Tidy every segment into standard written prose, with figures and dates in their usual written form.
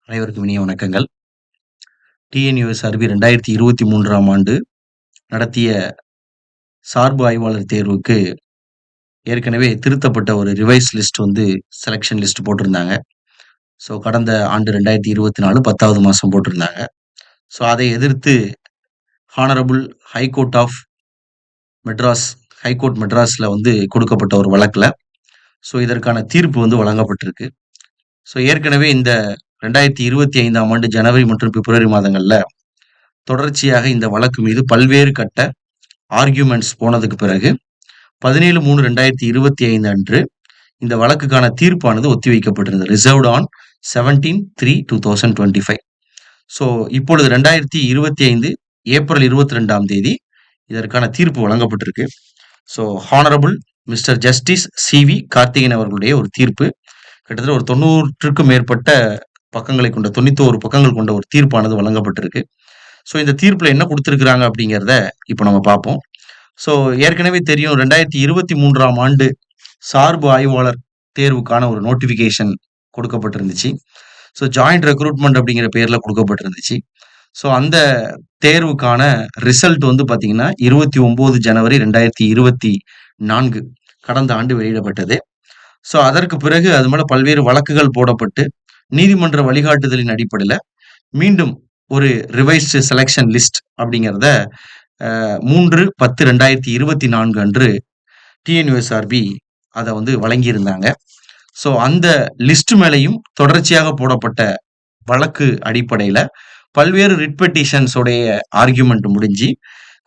அனைவருக்கும் இனிய வணக்கங்கள். டிஎன்யூஎஸ்ஆர்பி 2023ஆம் ஆண்டு நடத்திய சார்பு ஆய்வாளர் தேர்வுக்கு ஏற்கனவே திருத்தப்பட்ட ஒரு ரிவைஸ் லிஸ்ட் செலக்ஷன் லிஸ்ட் போட்டிருந்தாங்க. ஸோ கடந்த ஆண்டு 2024 10வது மாதம் போட்டிருந்தாங்க. ஸோ அதை எதிர்த்து honourable high court of Madras high court மெட்ராஸில் கொடுக்கப்பட்ட ஒரு வழக்கில் ஸோ இதற்கான தீர்ப்பு வழங்கப்பட்டிருக்கு. ஸோ ஏற்கனவே இந்த 2025ஆம் ஆண்டு ஜனவரி மற்றும் பிப்ரவரி மாதங்களில் தொடர்ச்சியாக இந்த வழக்கு மீது பல்வேறு கட்ட ஆர்கியூமெண்ட்ஸ் போனதுக்கு பிறகு 17/3/2025 அன்று இந்த வழக்குக்கான தீர்ப்பானது ஒத்திவைக்கப்பட்டிருந்தது. Reserved on 17/3/2025. ஸோ இப்பொழுது 2025 ஏப்ரல் 22ஆம் தேதி இதற்கான தீர்ப்பு வழங்கப்பட்டிருக்கு. So honourable mister justice C V Karthikeyan அவர்களுடைய ஒரு தீர்ப்பு கிட்டத்தட்ட ஒரு 90க்கும் மேற்பட்ட பக்கங்களை கொண்ட 91 பக்கங்கள் கொண்ட ஒரு தீர்ப்பானது வழங்கப்பட்டிருக்கு. ஸோ இந்த தீர்ப்பில் என்ன கொடுத்துருக்குறாங்க அப்படிங்கிறத இப்போ நம்ம பார்ப்போம். ஸோ ஏற்கனவே தெரியும் 2023ஆம் ஆண்டு சார்பு ஆய்வாளர் தேர்வுக்கான ஒரு நோட்டிஃபிகேஷன் கொடுக்கப்பட்டிருந்துச்சு. ஸோ ஜாயிண்ட் ரெக்ரூட்மெண்ட் அப்படிங்கிற பேரில் கொடுக்கப்பட்டிருந்துச்சு. ஸோ அந்த தேர்வுக்கான ரிசல்ட் பார்த்தீங்கன்னா 29 ஜனவரி 2024 கடந்த ஆண்டு வெளியிடப்பட்டது. ஸோ அதற்கு பிறகு அது மேலே பல்வேறு வழக்குகள் போடப்பட்டு நீதிமன்ற வழிகாட்டுதலின் அடிப்படையில் மீண்டும் ஒரு ரிவைஸ்டு செலெக்ஷன் லிஸ்ட் அப்படிங்கிறத 3/10/2024 அன்று டிஎன்யூஎஸ்ஆர்பி அதை வழங்கியிருந்தாங்க. ஸோ அந்த லிஸ்ட் மேலையும் தொடர்ச்சியாக போடப்பட்ட வழக்கு அடிப்படையில் பல்வேறு ரிட் பெட்டிஷன்ஸோடைய ஆர்கியூமெண்ட் முடிஞ்சு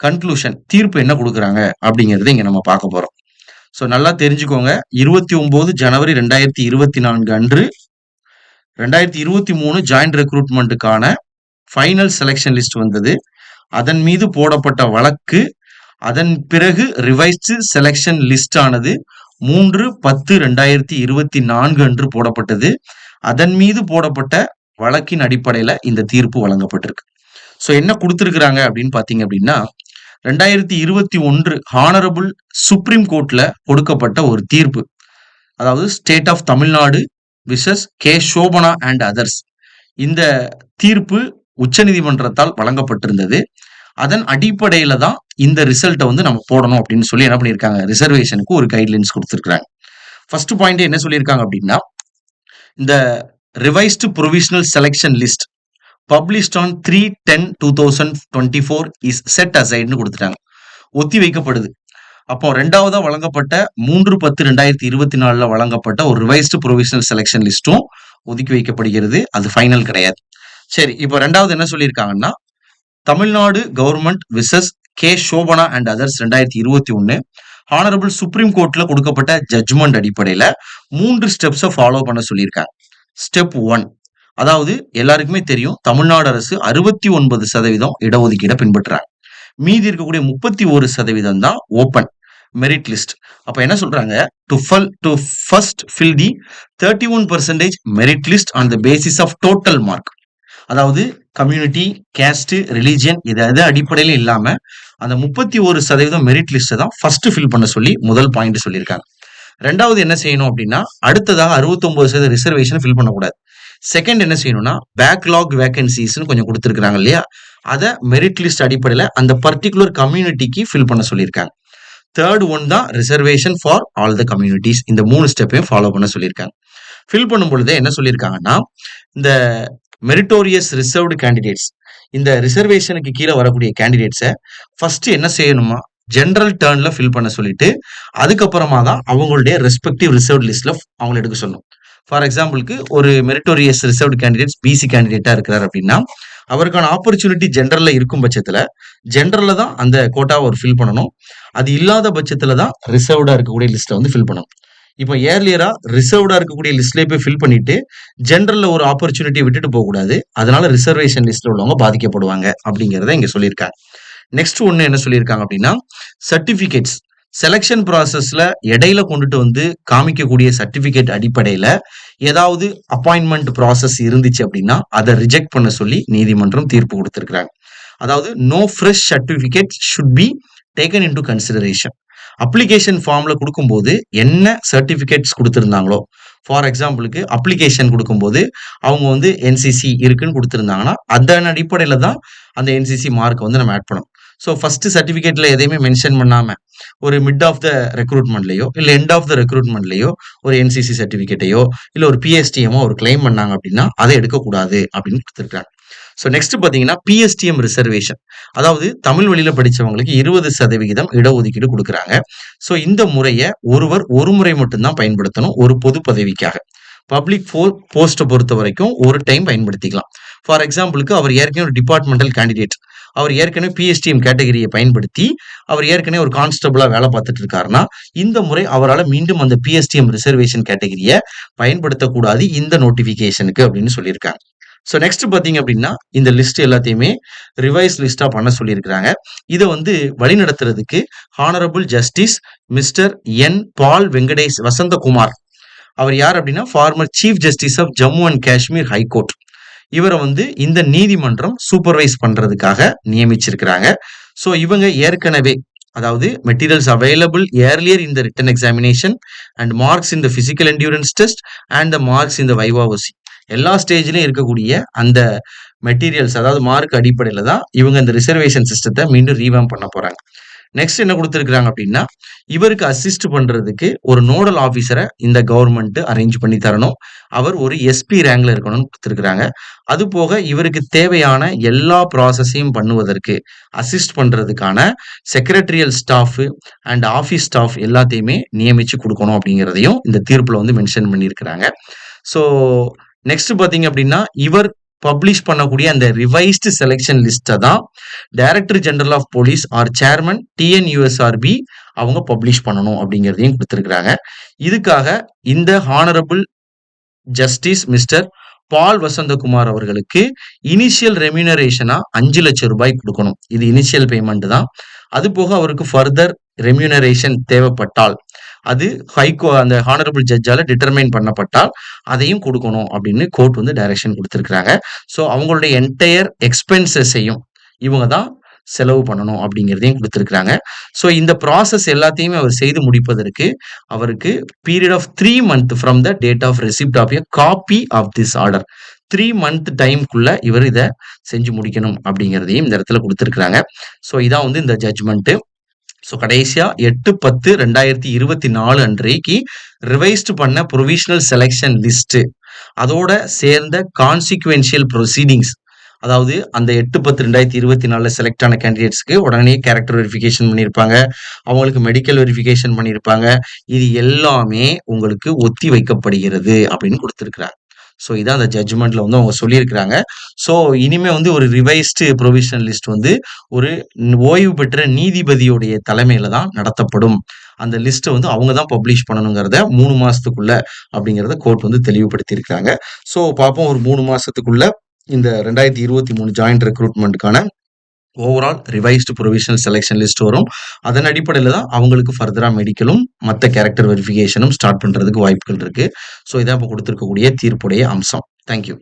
கன்க்ளூஷன் தீர்ப்பு என்ன கொடுக்குறாங்க அப்படிங்கிறத இங்கே நம்ம பார்க்க போகிறோம். ஸோ நல்லா தெரிஞ்சுக்கோங்க, 29 ஜனவரி 2024 அன்று 2023 ஜாயிண்ட் ரெக்ரூட்மெண்ட்டுக்கான ஃபைனல் செலெக்ஷன் லிஸ்ட் வந்தது. அதன் மீது போடப்பட்ட வழக்கு அதன் பிறகு ரிவைஸ்டு செலெக்ஷன் லிஸ்ட் ஆனது 3/10/2024 அன்று போடப்பட்டது. அதன் மீது போடப்பட்ட வழக்கின் அடிப்படையில் இந்த தீர்ப்பு வழங்கப்பட்டிருக்கு. ஸோ என்ன கொடுத்துருக்குறாங்க அப்படின்னு பார்த்தீங்க அப்படின்னா 2021 ஹானரபிள் சுப்ரீம் கோர்ட்ல கொடுக்கப்பட்ட ஒரு தீர்ப்பு, அதாவது state of Tamil Nadu versus K Shobana and others. இந்த தீர்ப்பு உச்சநீதிமன்றத்தால் வழங்கப்பட்டிருந்தது. அதன் அடிப்படையில தான் இந்த ரிசல்ட்டை நம்ம போடணும் அப்படின்னு சொல்லி என்ன பண்ணியிருக்காங்க, ரிசர்வேஷனுக்கு ஒரு கைட்லைன்ஸ் கொடுத்துருக்காங்க. ஃபர்ஸ்ட் பாயிண்ட் என்ன சொல்லியிருக்காங்க அப்படின்னா, இந்த revised provisional selection list published on 3/10/2024 is set அசைட்னு கொடுத்துட்டாங்க, ஒத்தி வைக்கப்படுது. அப்போ ரெண்டாவதா வழங்கப்பட்ட 3/10/2024 வழங்கப்பட்ட ஒரு ரிவைஸ்டு ப்ரொவிஷனல் செலெக்ஷன் லிஸ்ட்டும் ஒதுக்கி வைக்கப்படுகிறது. அது ஃபைனல் கிடையாது. சரி, இப்போ ரெண்டாவது என்ன சொல்லியிருக்காங்கன்னா, Tamil Nadu government versus K Shobana and others 2021 honourable supreme கோர்ட்ல கொடுக்கப்பட்ட ஜட்ஜ்மெண்ட் அடிப்படையில 3 ஸ்டெப்ஸை ஃபாலோ பண்ண சொல்லியிருக்காங்க. ஸ்டெப் 1, அதாவது எல்லாருக்குமே தெரியும் தமிழ்நாடு அரசு 69% இடஒதுக்கீடை பின்பற்றுறாங்க. மீதி இருக்கக்கூடிய 31% தான் ஓப்பன் மெரிட் லிஸ்ட். அப்ப என்ன சொல்றாங்க, to first fill the 31% merit list on the basis of total mark. அதாவது கம்யூனிட்டி, கேஸ்ட், ரிலீஜியன் இது அடிப்படையில இல்லாம அந்த 31% மெரிட் லிஸ்ட்டை தான் ஃபர்ஸ்ட் ஃபில் பண்ண சொல்லி முதல் பாயிண்ட் சொல்லியிருக்காங்க. ரெண்டாவது என்ன செய்யணும் அப்படின்னா, அடுத்ததாக 69% ரிசர்வேஷன் ஃபில் பண்ணக்கூடாது. செகண்ட் என்ன செய்யணும்னா, பேக்லாக் வேகன்சிஸ்ன்னு கொஞ்சம் கொடுத்துருக்காங்க இல்லையா, அதை மெரிட் லிஸ்ட் அடிப்படையில் அந்த பர்டிகுலர் கம்யூனிட்டிக்கு ஃபில் பண்ண சொல்லியிருக்காங்க. தேர்ட் ஒன் தான் reservation for all the communities. இந்த 3 ஸ்டெப்பையும் ஃபாலோ பண்ண சொல்லியிருக்காங்க. ஃபில் பண்ணும் பொழுதே என்ன சொல்லியிருக்காங்கன்னா, இந்த மெரிட்டோரியஸ் ரிசர்வ்டு கேண்டிடேட்ஸ், இந்த ரிசர்வேஷனுக்கு கீழே வரக்கூடிய கேண்டிடேட்ஸை ஃபர்ஸ்ட் என்ன செய்யணுமா, ஜெனரல் டர்ன்ல ஃபில் பண்ண சொல்லிட்டு அதுக்கப்புறமா தான் அவங்களுடைய ரெஸ்பெக்டிவ் ரிசர்வ் லிஸ்ட்ல அவங்களை எடுக்க சொல்லணும். ஃபார் எக்ஸாம்பிளுக்கு ஒரு மெரிட்டோரியஸ் ரிசர்வ்டு கேண்டிடேட்ஸ் பிசி கேண்டிடேட்டா இருக்கிறார் அப்படின்னா அவருக்கான ஆப்பர்ச்சுனிட்டி ஜென்ரல்ல இருக்கும் பட்சத்துல ஜென்ரல்ல தான் அந்த கோட்டாவை அவர் ஃபில் பண்ணணும். அது இல்லாத பட்சத்துல தான் ரிசர்வ்டா இருக்கக்கூடிய லிஸ்ட்டை ஃபில் பண்ணணும். இப்போ ஏர்லியரா ரிசர்வ்டா இருக்கக்கூடிய லிஸ்ட்ல போய் ஃபில் பண்ணிட்டு ஜென்ரல்ல ஒரு ஆப்பர்ச்சுனிட்டியை விட்டுட்டு போகக்கூடாது. அதனால ரிசர்வேஷன் லிஸ்ட்ல உள்ளவங்க பாதிக்கப்படுவாங்க அப்படிங்கிறத இங்க சொல்லியிருக்காங்க. நெக்ஸ்ட் ஒன்னு என்ன சொல்லியிருக்காங்க அப்படின்னா, சர்டிபிகேட்ஸ் செலெக்ஷன் ப்ராசஸ்ல இடையில கொண்டுட்டு காமிக்கக்கூடிய சர்டிபிகேட் அடிப்படையில ஏதாவது அப்பாயின்மெண்ட் ப்ராசஸ் இருந்துச்சு அப்படின்னா அதை ரிஜெக்ட் பண்ண சொல்லி நீதிமன்றம் தீர்ப்பு கொடுத்திருக்கிறாங்க. அதாவது no fresh certificate should be taken into consideration. Application ஃபார்ம்ல கொடுக்கும்போது என்ன சர்டிபிகேட்ஸ் கொடுத்திருந்தாங்களோ ஃபார் எக்ஸாம்பிளுக்கு அப்ளிகேஷன் குடுக்கும்போது, அவங்க வந்து என்சிசி இருக்குன்னு குடுத்திருந்தாங்கன்னா, அதன் அடிப்படையில தான் அந்த என்சிசி மார்க்க வந்து நம்ம ஆட் பண்ணணும். ஸோ ஃபர்ஸ்ட் சர்டிஃபிகேட்ல எதையுமே மென்ஷன் பண்ணாம, ஒரு மிட் ஆஃப் த ரெக்ரூட்மெண்ட்லயோ, இல்ல எண்ட் ஆஃப் த ரெக்ரூட்மெண்ட்லயோ ஒரு என்சிசி சர்டிஃபிகேட்டையோ, இல்ல ஒரு பிஎஸ்டிஎம்மோ ஒரு கிளைம் பண்ணாங்க அப்படின்னா, அத எடுக்கக்கூடாது அப்படின்னு குடுத்திருக்காங்க. ஸோ நெக்ஸ்ட் பார்த்தீங்கன்னா, பிஎஸ்டிஎம் ரிசர்வேஷன். அதாவது தமிழ் வழியில படிச்சவங்களுக்கு 20% இடஒதுக்கீடு குடுக்குறாங்க. ஸோ இந்த முறைய ஒருவர் ஒரு முறை மட்டும் தான் பயன்படுத்தணும். ஒரு பொது பதவிக்காக. பப்ளிக் போஸ்ட்ட பொறுத்தவரைக்கும் ஒரு டைம் பயன்படுத்திக்கலாம். ஃபார் எக்ஸாம்பிளுக்கு அவர் ஏற்கனவே ஒரு டிபார்ட்மெண்டல் கேண்டிடேட். அவர் ஏற்கனவே பிஎஸ்டிஎம் கேட்டகரிய பயன்படுத்தி, அவர் ஏற்கனவே ஒரு கான்ஸ்டபிளா வேலை பார்த்துட்டு இருக்காருன்னா, இந்த முறை அவரால மீண்டும் அந்த பிஎஸ்டிஎம் ரிசர்வேஷன் கேட்டகரிய பயன்படுத்தக்கூடாது இந்த நோட்டிஃபிகேஷனுக்கு அப்படின்னு சொல்லியிருக்காங்க. ஸோ நெக்ஸ்ட் பார்த்தீங்க அப்படின்னா, இந்த லிஸ்ட் எல்லாத்தையுமே ரிவைஸ் லிஸ்ட்டா பண்ண சொல்லியிருக்கிறாங்க. இத வந்து வழிநடத்துறதுக்கு honourable justice mister N. Paul Venkatesh Vasanthakumar. அவர் யார் அப்படின்னா, former chief justice of Jammu and Kashmir high court. இவர வந்து இந்த நீதிமன்றம் சூப்பர்வைஸ் பண்றதுக்காக நியமிச்சிருக்கிறாங்க. ஸோ இவங்க ஏற்கனவே அதாவது materials available earlier in the written examination and marks in the physical endurance test and the marks in the viva voce எல்லா ஸ்டேஜ்லயும் இருக்கக்கூடிய அந்த மெட்டீரியல்ஸ் அதாவது மார்க் அடிப்படையில தான் இவங்க இந்த ரிசர்வேஷன் சிஸ்டத்தை மீண்டும் ரீவாம் பண்ண போறாங்க. நெக்ஸ்ட் என்ன குடுத்திருக்காங்க அப்படின்னா, இவருக்கு அசிஸ்ட் பண்றதுக்கு ஒரு நோடல் ஆஃபீசர இந்த கவர்ன்மெண்ட் அரேஞ்ச் பண்ணி தரணும். அவர் ஒரு எஸ்பி ரேங்க்ல இருக்கணும்னு குடுத்திருக்காங்க. அது போக இவருக்கு தேவையான எல்லா ப்ராசஸையும் பண்ணுவதற்கு அசிஸ்ட் பண்றதுக்கான secretarial staff and office staff எல்லாத்தையுமே நியமிச்சு குடுக்கணும் அப்படிங்கிறதையும் இந்த தீர்ப்புல வந்து மென்ஷன் பண்ணியிருக்கிறாங்க. ஸோ நெக்ஸ்ட் பார்த்தீங்க அப்படின்னா, இவர் பப்ளிஷ் பண்ணக்கூடிய அந்த ரிவைஸ்டு செலக்ஷன் லிஸ்ட்ட தான் director general of police or chairman TNUSRB அவங்க பப்ளிஷ் பண்ணணும் அப்படிங்கிறதையும் குடுத்திருக்கிறாங்க. இதுக்காக இந்த honourable justice mister Paul Vasanthakumar அவர்களுக்கு இனிஷியல் ரெம்யூனரேஷனா ₹5,00,000 குடுக்கணும். இது இனிஷியல் பேமெண்ட் தான். அது போக அவருக்கு ஃபர்தர் ரெம்யூனரேஷன் தேவைப்பட்டால், அது அந்த ஹானரபிள் ஜட்ஜால டிட்டர்மைன் பண்ணப்பட்டால், அதையும் குடுக்கணும் அப்படின்னு கோர்ட் வந்து டைரக்ஷன் குடுத்திருக்கிறாங்க. ஸோ அவங்களுடைய என்டையர் எக்ஸ்பென்சஸையும் இவங்க தான் செலவு பண்ணணும் அப்படிங்கிறதையும் குடுத்திருக்கிறாங்க. ஸோ இந்த ப்ராசஸ் எல்லாத்தையுமே அவர் செய்து முடிப்பதற்கு, அவருக்கு period of 3 month from the date of receipt of a copy of this order. 3 month டைம்க்குள்ள இவர் இத செஞ்சு முடிக்கணும் அப்படிங்கிறதையும் இந்த இடத்துல குடுத்திருக்கிறாங்க. ஸோ இதான் வந்து இந்த ஜட்ஜ்மெண்ட். ஸோ கடைசியா 8/10/2024 அன்றைக்கு ரிவைஸ்டு பண்ண புரோவிஷனல் செலக்ஷன் லிஸ்ட் அதோட சேர்ந்த கான்சிக்வென்ஷியல் ப்ரொசீடிங்ஸ் அதாவது அந்த 8/10/2024 செலக்ட் ஆன கேண்டிடேட்ஸ்க்கு உடனே கேரக்டர் வெரிஃபிகேஷன் பண்ணியிருப்பாங்க. அவங்களுக்கு மெடிக்கல் வெரிஃபிகேஷன் பண்ணியிருப்பாங்க. இது எல்லாமே உங்களுக்கு ஒத்தி வைக்கப்படுகிறது அப்படின்னு குடுத்திருக்கிறாங்க. ஸோ இதான் அந்த ஜட்ஜ்மெண்ட்ல வந்து அவங்க சொல்லியிருக்கிறாங்க. ஸோ இனிமே வந்து ஒரு ரிவைஸ்டு புரோவிஷனல் லிஸ்ட் வந்து ஒரு ஓய்வு பெற்ற நீதிபதியுடைய தலைமையில தான் நடத்தப்படும். அந்த லிஸ்ட்ட வந்து அவங்க தான் பப்ளிஷ் பண்ணணுங்கிறத 3 மாசத்துக்குள்ள அப்படிங்கிறத கோர்ட் வந்து தெளிவுபடுத்தியிருக்காங்க. ஸோ பார்ப்போம் ஒரு 3 மாசத்துக்குள்ள இந்த 2023 ஜாயிண்ட் ரெக்ரூட்மெண்ட்க்கான overall revised provisional selection list வரும். அதன் அடிப்படையில தான் அவங்களுக்கு ஃபர்தரா மெடிக்கலும், மத்த கேரக்டர் வெரிஃபிகேஷனும் ஸ்டார்ட் பண்றதுக்கு வாய்ப்புகள் இருக்கு. ஸோ இதான் இப்ப குடுத்திருக்கக்கூடிய தீர்ப்புடைய அம்சம். Thank you.